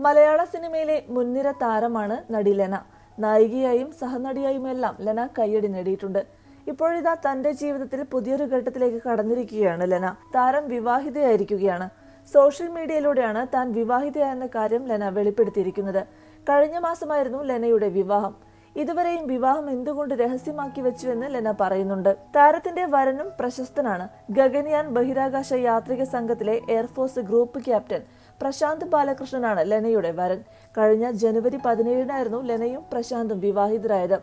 മലയാള സിനിമയിലെ മുൻനിര താരമാണ് നടി ലെന. നായികയായും സഹനടിയായുമെല്ലാം ലെന കയ്യടി നേടിയിട്ടുണ്ട്. ഇപ്പോഴിതാ തന്റെ ജീവിതത്തിൽ പുതിയൊരു ഘട്ടത്തിലേക്ക് കടന്നിരിക്കുകയാണ് ലെന. താരം വിവാഹിതയായിരിക്കുകയാണ്. സോഷ്യൽ മീഡിയയിലൂടെയാണ് താൻ വിവാഹിതയായെന്ന കാര്യം ലെന വെളിപ്പെടുത്തിയിരിക്കുന്നത്. കഴിഞ്ഞ മാസമായിരുന്നു ലെനയുടെ വിവാഹം. ഇതുവരെയും വിവാഹം എന്തുകൊണ്ട് രഹസ്യമാക്കി വെച്ചുവെന്ന് ലെന പറയുന്നുണ്ട്. താരത്തിന്റെ വരനും പ്രശസ്തനാണ്. ഗഗൻയാൻ ബഹിരാകാശ യാത്രിക സംഘത്തിലെ എയർഫോഴ്സ് ഗ്രൂപ്പ് ക്യാപ്റ്റൻ പ്രശാന്ത് ബാലകൃഷ്ണനാണ് ലെനയുടെ വരൻ. കഴിഞ്ഞ ജനുവരി 17-നായിരുന്നു ലെനയും പ്രശാന്തും വിവാഹിതരായത്.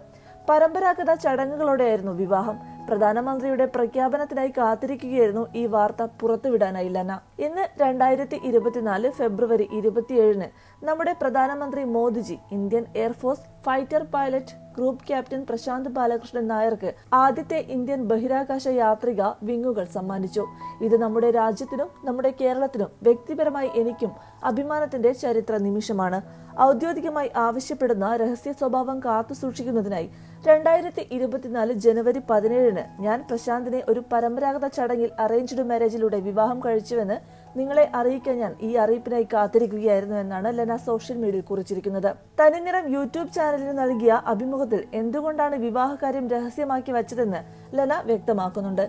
പരമ്പരാഗത ചടങ്ങുകളോടെയായിരുന്നു വിവാഹം. പ്രധാനമന്ത്രിയുടെ പ്രഖ്യാപനത്തിനായി കാത്തിരിക്കുകയായിരുന്നു ഈ വാർത്ത പുറത്തുവിടാനായി ലെന. ഇന്ന് 2024 ഫെബ്രുവരി 27-ന് നമ്മുടെ പ്രധാനമന്ത്രി Modiji Indian air force fighter pilot group captain Prashant Balakrishnan നായർക്ക് ആദ്യത്തെ ഇന്ത്യൻ ബഹിരാകാശ യാത്രിക വിങ്ങുകൾ സമ്മാനിച്ചു. ഇത് നമ്മുടെ രാജ്യത്തിനും നമ്മുടെ കേരളത്തിനും വ്യക്തിപരമായി എനിക്കും അഭിമാനത്തിന്റെ ചരിത്ര നിമിഷമാണ്. ഔദ്യോഗികമായി ആവശ്യപ്പെടുന്ന രഹസ്യ സ്വഭാവം കാത്തു സൂക്ഷിക്കുന്നതിനായി 2024 ജനുവരി 17-ന് ഞാൻ പ്രശാന്തിനെ ഒരു പരമ്പരാഗത ചടങ്ങിൽ അറേഞ്ച്ഡ് മാരേജിലൂടെ വിവാഹം കഴിച്ചുവെന്ന് നിങ്ങളെ അറിയിക്കാൻ ഞാൻ ഈ അറിയിപ്പിനായി കാത്തിരിക്കുകയായിരുന്നു എന്നാണ് ലെന സോഷ്യൽ മീഡിയയിൽ കുറിച്ചിരിക്കുന്നത്. തനിനിറം യൂട്യൂബ് ചാനലിന് നൽകിയ അഭിമുഖത്തിൽ എന്തുകൊണ്ടാണ് വിവാഹകാര്യം രഹസ്യമാക്കി വെച്ചതെന്ന് ലെന വ്യക്തമാക്കുന്നുണ്ട്.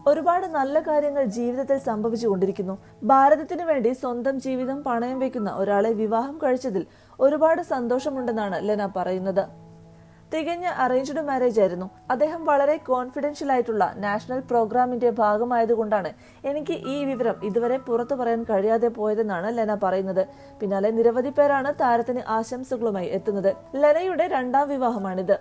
ഒരുപാട് നല്ല കാര്യങ്ങൾ ജീവിതത്തിൽ സംഭവിച്ചുകൊണ്ടിരിക്കുന്നു. ഭാരതത്തിനു വേണ്ടി സ്വന്തം ജീവിതം പണയം വെക്കുന്ന ഒരാളെ വിവാഹം കഴിച്ചതിൽ ഒരുപാട് സന്തോഷമുണ്ടെന്നാണ് ലെന പറയുന്നത്. തികഞ്ഞ അറേഞ്ച്ഡ് മാരേജ് ആയിരുന്നു. അദ്ദേഹം വളരെ കോൺഫിഡൻഷ്യൽ ആയിട്ടുള്ള നാഷണൽ പ്രോഗ്രാമിന്റെ ഭാഗമായതുകൊണ്ടാണ് എനിക്ക് ഈ വിവരം ഇതുവരെ പുറത്തു പറയാൻ കഴിയാതെ പോയതെന്നാണ് ലെന പറയുന്നത്. പിന്നാലെ നിരവധി പേരാണ് താരത്തിന് ആശംസകളുമായി എത്തുന്നത്. ലെനയുടെ രണ്ടാം വിവാഹമാണിത്.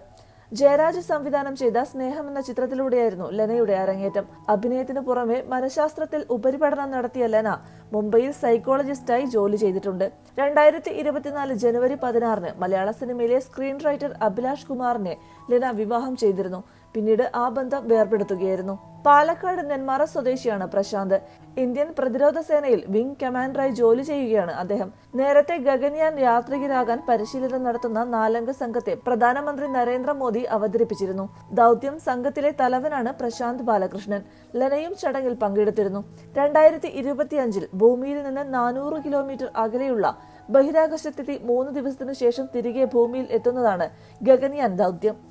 ജയരാജ് സംവിധാനം ചെയ്ത സ്നേഹം എന്ന ചിത്രത്തിലൂടെയായിരുന്നു ലെനയുടെ അരങ്ങേറ്റം. അഭിനയത്തിനു പുറമെ മനഃശാസ്ത്രത്തിൽ ഉപരിപഠനം നടത്തിയ ലെന മുംബൈയിൽ സൈക്കോളജിസ്റ്റായി ജോലി ചെയ്തിട്ടുണ്ട്. 2024 ജനുവരി 16-ന് മലയാള സിനിമയിലെ സ്ക്രീൻ റൈറ്റർ അഭിലാഷ് കുമാറിനെ ലെന വിവാഹം ചെയ്തിരുന്നു. പിന്നീട് ആ ബന്ധം വേർപെടുത്തുകയായിരുന്നു. പാലക്കാട് നെന്മാറ സ്വദേശിയാണ് പ്രശാന്ത്. ഇന്ത്യൻ പ്രതിരോധ സേനയിൽ വിംഗ് കമാൻഡറായി ജോലി ചെയ്യുകയാണ് അദ്ദേഹം. നേരത്തെ ഗഗൻയാൻ യാത്രികരാകാൻ പരിശീലനം നടത്തുന്ന 4-അംഗ സംഘത്തെ പ്രധാനമന്ത്രി നരേന്ദ്രമോദി അവതരിപ്പിച്ചിരുന്നു. ദൗത്യം സംഘത്തിലെ തലവനാണ് പ്രശാന്ത് ബാലകൃഷ്ണൻ. ലെനയും ചടങ്ങിൽ പങ്കെടുത്തിരുന്നു. 2025-ൽ ഭൂമിയിൽ നിന്ന് 400 കിലോമീറ്റർ അകലെയുള്ള ബഹിരാകാശത്തെത്തി 3 ദിവസത്തിനു ശേഷം തിരികെ ഭൂമിയിൽ എത്തുന്നതാണ് ഗഗൻയാൻ ദൗത്യം.